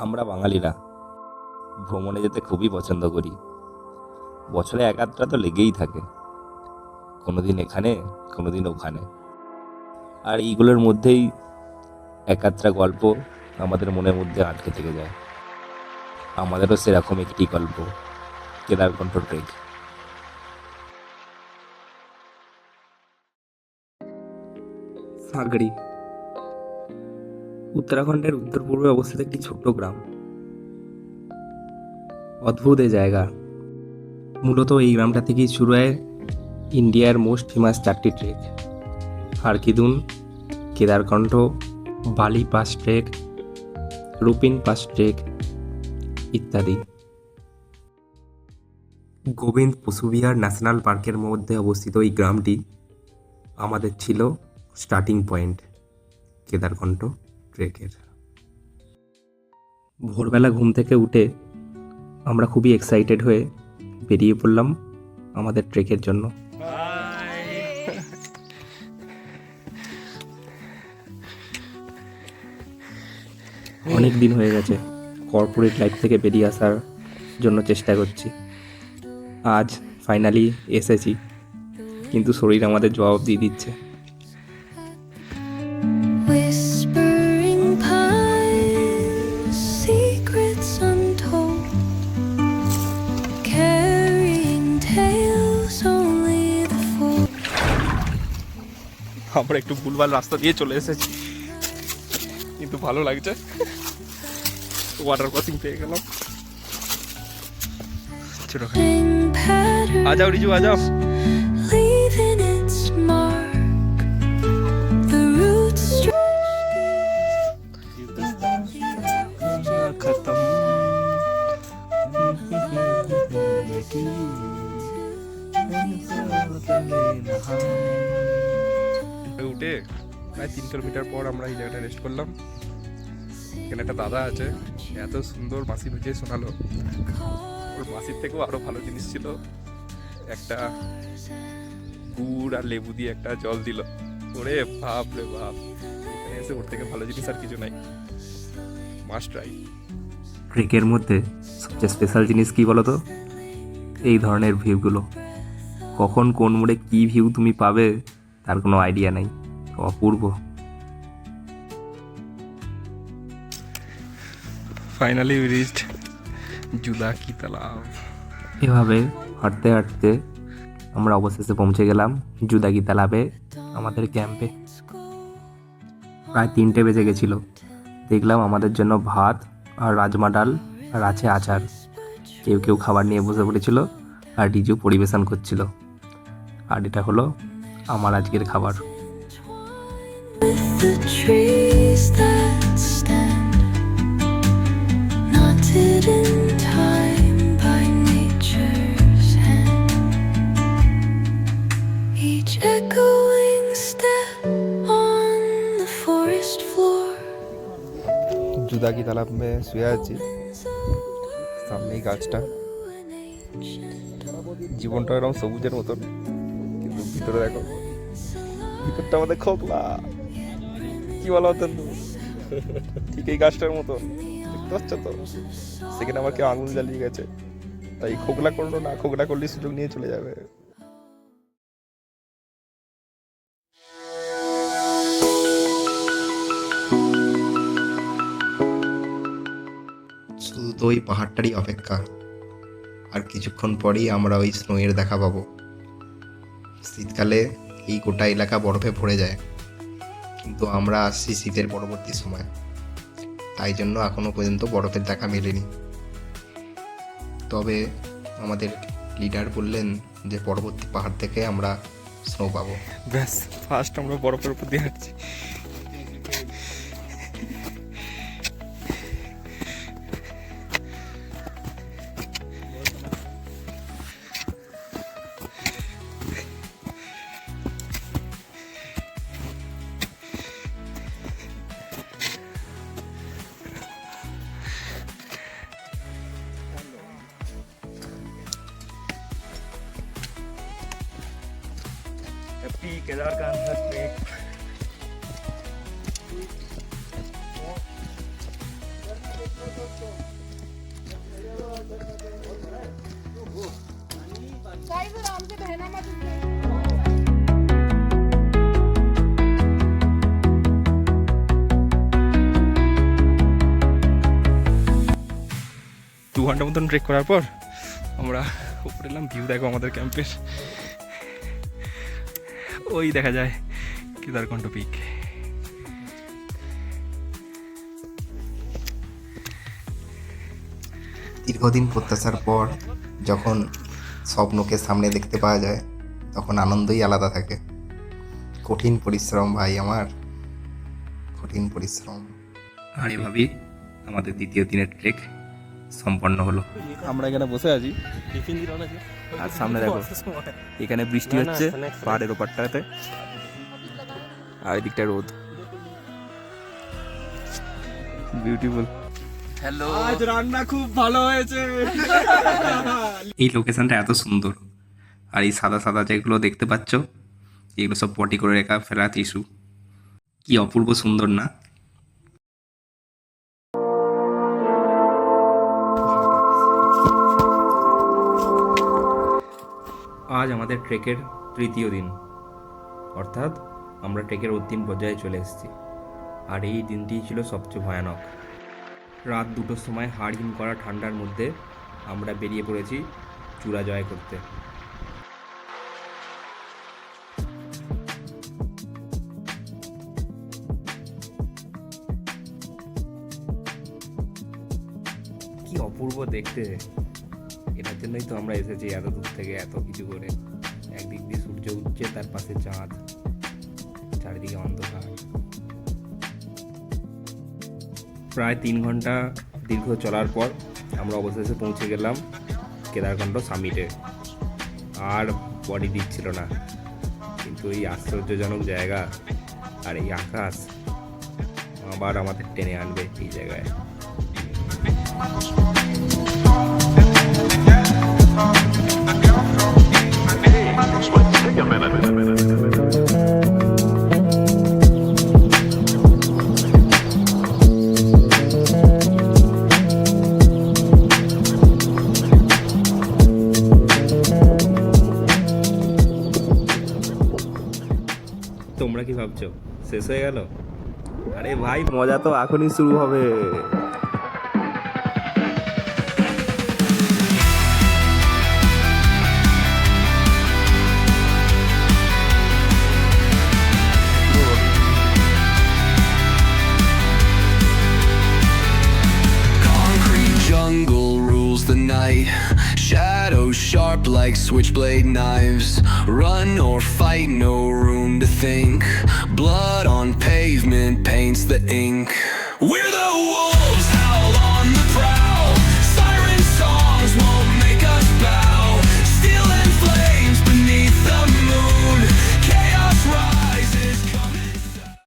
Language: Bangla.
আমরা বাঙালিরা ভ্রমণে যেতে খুবই পছন্দ করি। বছরে এক আধটা তো লেগেই থাকে, কোনোদিন এখানে কোনোদিন ওখানে। আর এইগুলোর মধ্যেই এক আধটা গল্প আমাদের মনের মধ্যে আটকে থেকে যায়। আমাদেরও সেরকম একটি গল্প, কেদারকণ্ঠ ট্রেক। সাগড়ি উত্তরাখণ্ডের উত্তর পূর্বে অবস্থিত একটি ছোট্ট গ্রাম। অদ্ভুত এই জায়গা। মূলত এই গ্রামটা থেকেই শুরু হয় ইন্ডিয়ার মোস্ট ফেমাস 4টি ট্রেক: হারকিদুন, কেদারকণ্ঠ, বালি pass trek, Rupin pass trek ইত্যাদি। গোবিন্দ পশুবিহার ন্যাশনাল পার্কের মধ্যে অবস্থিত এই গ্রামটি আমাদের ছিল স্টার্টিং পয়েন্ট কেদারকণ্ঠ ট্রেকের। ভোরবেলা ঘুম থেকে উঠে আমরা খুবই এক্সাইটেড হয়ে বেরিয়ে পড়লাম আমাদের ট্রেকের জন্য। অনেক দিন হয়ে গেছে কর্পোরেট লাইফ থেকে বেরিয়ে আসার জন্য চেষ্টা করছি। আজ ফাইনালি এসেছি, কিন্তু শরীর আমাদের জবাব দিয়ে দিচ্ছে। Whispering pines, secrets untold, carrying tales only the fool. আমরা একটু ভুলভাল রাস্তা দিয়ে চলে এসেছি, কিন্তু ভালো লাগছে। ওয়াটার ক্রসিং পেয়ে গেলাম। আ যাও রিজু, আ যাও। Leaving its mark, the roots উঠে প্রায় 3 কিলোমিটার পর আমরা এই জায়গাটা রেস্ট করলাম। এখানে একটা দাদা আছে, এত সুন্দর মাসি বুঝিয়ে শোনালো। ওর মাসির থেকেও আরো ভালো জিনিস ছিল, একটা গুড় আর লেবু দিয়ে একটা জল দিল। ওরে বাপ রে বাপ, এখানে এসে ওর থেকে ভালো জিনিস আর কিছু নাই। Must try. ট্রেকের মধ্যে সবচেয়ে স্পেশাল জিনিস কী বলো তো? এই ধরনের ভিউগুলো। কখন কোন মোড়ে কী ভিউ তুমি পাবে তার কোনো আইডিয়া নেই। অপূর্ব। ফাইনালি উই রিচড জুদা কি তালাব। এভাবে হাঁটতে হাঁটতে আমরা অবশেষে পৌঁছে গেলাম জুদাগি তালাবে, আমাদের ক্যাম্পে। প্রায় 3টে বেজে গেছিল। দেখলাম আমাদের জন্য ভাত আর রাজমা ডাল আর আছে আচার। কেউ কেউ খাবার নিয়ে বসে পড়েছিল আর রিজু পরিবেশন করছিল। আর এটা হলো আমার আজকের খাবার। with the trees that stand, knotted in time by nature's hand. Each echoing step on the forest floor. জুদা কি তালাব মে শুয়ে আছি, সামনেই গাছটা। জীবনটা এরকম সবুজের মতন, কিন্তু ভিতরে দেখো, ভিতরটা আমাদের খোকলা। কি বলা হতেন ঠিক এই গাছটার মতো, দেখতে পাচ্ছ তো? সেখানে আমার কেউ আঙুল জ্বালিয়ে গেছে, তাই খোকলা করলো না। খোকলা করলে সুযোগ নিয়ে চলে যাবে। শুধু তো ওই পাহাড়টারই অপেক্ষা, আর কিছুক্ষণ পরেই আমরা ওই স্নোয়ের দেখা পাবো। শীতকালে এই গোটা এলাকা বরফে ভরে যায়, কিন্তু আমরা আসছি শীতের পরবর্তী সময়, তাই জন্য এখনো পর্যন্ত বরফের দেখা মেলেনি। তবে আমাদের লিডার বললেন যে পরবর্তী পাহাড় থেকে আমরা স্নো পাবো। ব্যাস, ফার্স্ট আমরা বরফের উপর দিয়ে হাঁটছি। Happy Kedarkantha trek. দু ঘন্টা মতন ট্রেক করার পর আমরা উপরে এলাম। ভিউ দেখো আমাদের ক্যাম্পের, ওই দেখা যায় কেদারকণ্ঠ পিক। দীর্ঘদিন প্রত্যাশার পর যখন স্বপ্নকে সামনে দেখতে পাওয়া যায় তখন আনন্দই আলাদা থাকে। কঠিন পরিশ্রম ভাই আমার, কঠিন পরিশ্রম। আর এভাবেই আমাদের দ্বিতীয় দিনের ট্রেক সম্পন্ন হলো। আমরা এখানে বসে আছি আর সামনে দেখো এখানে বৃষ্টি হচ্ছে পাহাড়ের ওপারটাতে, আর এদিকটা রোদ। বিউটিফুল। হ্যালো, আজ রান্না খুব ভালো হয়েছে। এই লোকেশনটা এত সুন্দর, আর এই সাদা সাদা যেগুলো দেখতে পাচ্ছ এগুলো সব পটি করে রেখা ফেলা টিস্যু। কি অপূর্ব সুন্দর না? আজ আমাদের ট্রেকের তৃতীয় দিন, অর্থাৎ আমরা ট্রেকের অন্তিম পর্যায়ে চলে এসেছি। আর এই দিনটিই ছিল সবচেয়ে ভয়ানক। রাত 2টোর সময় হাড় হিম করা ঠান্ডার মধ্যে আমরা বেরিয়ে পড়েছি চূড়া জয় করতে। কি অপূর্ব দেখতে, এটার জন্যই তো আমরা এসেছি এত দূর থেকে এত কিছু করে। একদিক দিয়ে সূর্য উঠছে, তার পাশে চাঁদ, চারিদিকে অন্ধকার। প্রায় 3 ঘন্টা দীর্ঘ চলার পর আমরা অবশেষে পৌঁছে গেলাম কেদারকণ্ঠ সামিটে। আর বডি দিচ্ছিল না, কিন্তু এই আশ্চর্যজনক জায়গা আর এই আকাশ আবার আমাদের টেনে আনবে এই জায়গায়। তোমরা কি ভাবছো শেষ হয়ে গেল? আরে ভাই, মজা তো এখনই শুরু হবে। Concrete jungle rules the night. Shadows sharp like switchblade knives. Run or fight, no room to think. Blood on pavement paints the ink. We're the wolves.